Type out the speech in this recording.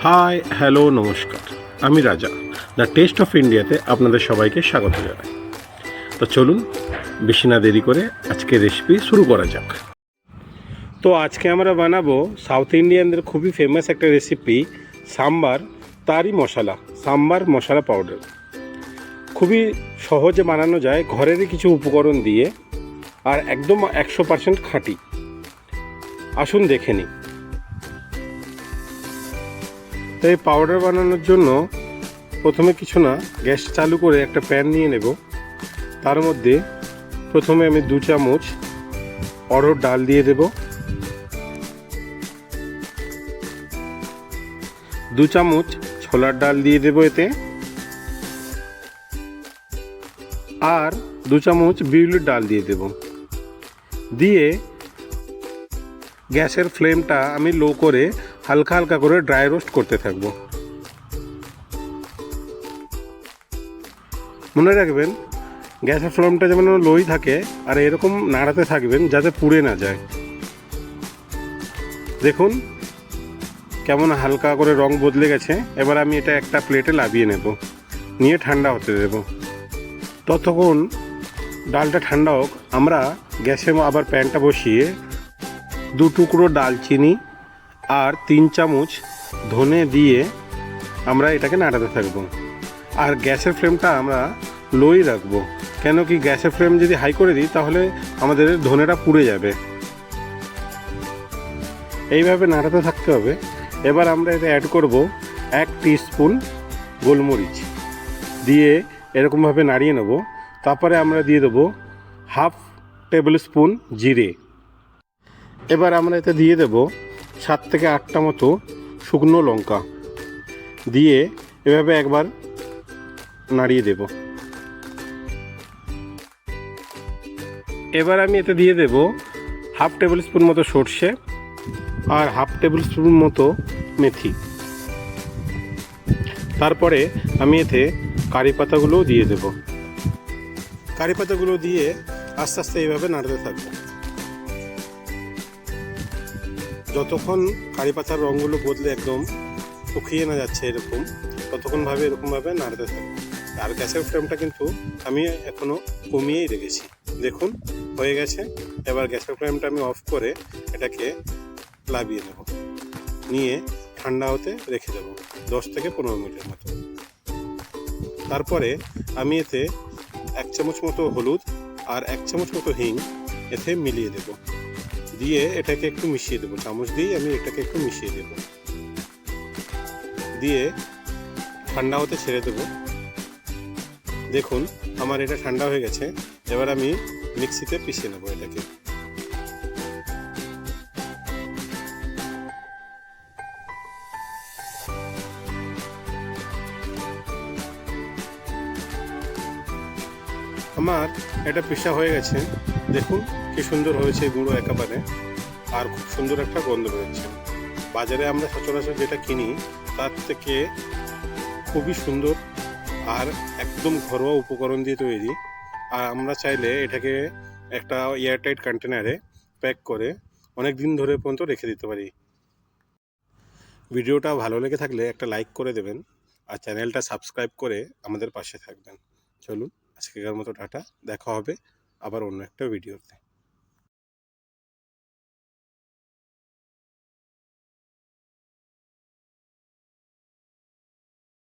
Hi hello নমস্কার, আমি রাজা দ্য টেস্ট অফ ইন্ডিয়াতে আপনাদের সবাইকে স্বাগত জানাই। তো চলুন বেশি না দেরি করে আজকে রেসিপি শুরু করা যাক। তো আজকে আমরা বানাবো সাউথ ইন্ডিয়ানদের খুবই ফেমাস একটা রেসিপি সাম্বার, তারই মশলা, সাম্বার মশলা পাউডার। খুবই সহজে বানানো যায় ঘরেরই কিছু উপকরণ দিয়ে, আর একদম 100% খাঁটি। আসুন দেখে নিই। তো এই পাউডার বানানোর জন্য প্রথমে কিছু না, গ্যাস চালু করে একটা প্যান নিয়ে নেব। তার মধ্যে প্রথমে আমি 2 চামচ অড়হর ডাল দিয়ে দেব, 2 চামচ ছোলার ডাল দিয়ে দেব এতে, আর 2 চামচ বিউলির ডাল দিয়ে দেব। দিয়ে গ্যাসের ফ্লেমটা আমি লো করে হালকা হালকা করে ড্রাই রোস্ট করতে থাকবো। মনে রাখবেন গ্যাসের ফ্লেমটা যেমন লোই থাকে, আর এরকম নাড়াতে থাকবেন যাতে পুড়ে না যায়। দেখুন কেমন হালকা করে রং বদলে গেছে। এবার আমি এটা একটা প্লেটে নামিয়ে নেব, নিয়ে ঠান্ডা হতে দেব। ততক্ষণ ডালটা ঠান্ডা হোক, আমরা গ্যাসে আবার প্যানটা বসিয়ে 2 টুকরো দালচিনি আর 3 চামচ ধনে দিয়ে আমরা এটাকে নাড়াতে থাকবো। আর গ্যাসের ফ্লেমটা আমরা লোই রাখবো, কেন কি গ্যাসের ফ্লেম যদি হাই করে দিই তাহলে আমাদের ধনেটা পুড়ে যাবে। এইভাবে নাড়াতে থাকতে হবে। এবার আমরা এতে অ্যাড করব 1 টিস্পুন গোলমরিচ, দিয়ে এরকমভাবে নাড়িয়ে নেব। তারপরে আমরা দিয়ে দেবো 1/2 টেবিল স্পুন জিরে। এবার আমরা এতে দিয়ে দেব 7 থেকে 8টা মতো শুকনো লঙ্কা, দিয়ে এভাবে একবার নাড়িয়ে দেব। এবার আমি এতে দিয়ে দেব 1/2 টেবিল স্পুন মতো সর্ষে আর 1/2 টেবিল স্পুন মতো মেথি। তারপরে আমি এতে কারি পাতাগুলোও দিয়ে দেব। কারি পাতাগুলো দিয়ে আস্তে আস্তে এইভাবে নাড়তে থাকবো। যতক্ষণ কারি পাতার রঙগুলো বদলে একদম শুকিয়ে না যাচ্ছে এরকমভাবে নাড়তে থাকবো। আর গ্যাসের ফ্লেমটা কিন্তু আমি এখনও কমিয়েই রেখেছি। দেখুন হয়ে গেছে। এবার গ্যাসের ফ্লেমটা আমি অফ করে এটাকে নামিয়ে নেব, নিয়ে ঠান্ডা হতে রেখে দেবো 10 থেকে 15 মিনিটের মতো। তারপরে আমি এতে 1 চামচ মতো হলুদ আর 1 চামচ মতো হিং এতে মিলিয়ে দেব, দিয়ে এটাকে একটু মিশিয়ে দেবো। চামচ দিয়েই আমি এটাকে একটু মিশিয়ে দেব, দিয়ে ঠান্ডা হতে ছেড়ে দেব। দেখুন আমার এটা ঠান্ডা হয়ে গেছে। এবার আমি মিক্সিতে পিষে নেব এটাকে। আমার এটা পিষা হয়ে গেছে। দেখুন কি সুন্দর হয়েছে গুঁড়ো একেবারে, আর খুব সুন্দর একটা গন্ধ বেরোচ্ছে। বাজারে আমরা সচরাচর যেটা কিনি তার থেকে খুবই সুন্দর আর একদম ঘরোয়া উপকরণ দিয়ে তৈরি। আর আমরা চাইলে এটাকে একটা এয়ারটাইট কন্টেনারে প্যাক করে অনেক দিন ধরে পর্যন্ত রেখে দিতে পারি। ভিডিওটা ভালো লেগে থাকলে একটা লাইক করে দেবেন, আর চ্যানেলটা সাবস্ক্রাইব করে আমাদের পাশে থাকবেন। চলুন আজকের মতো টাটা, দেখা হবে আবার অন্য একটা ভিডিওতে।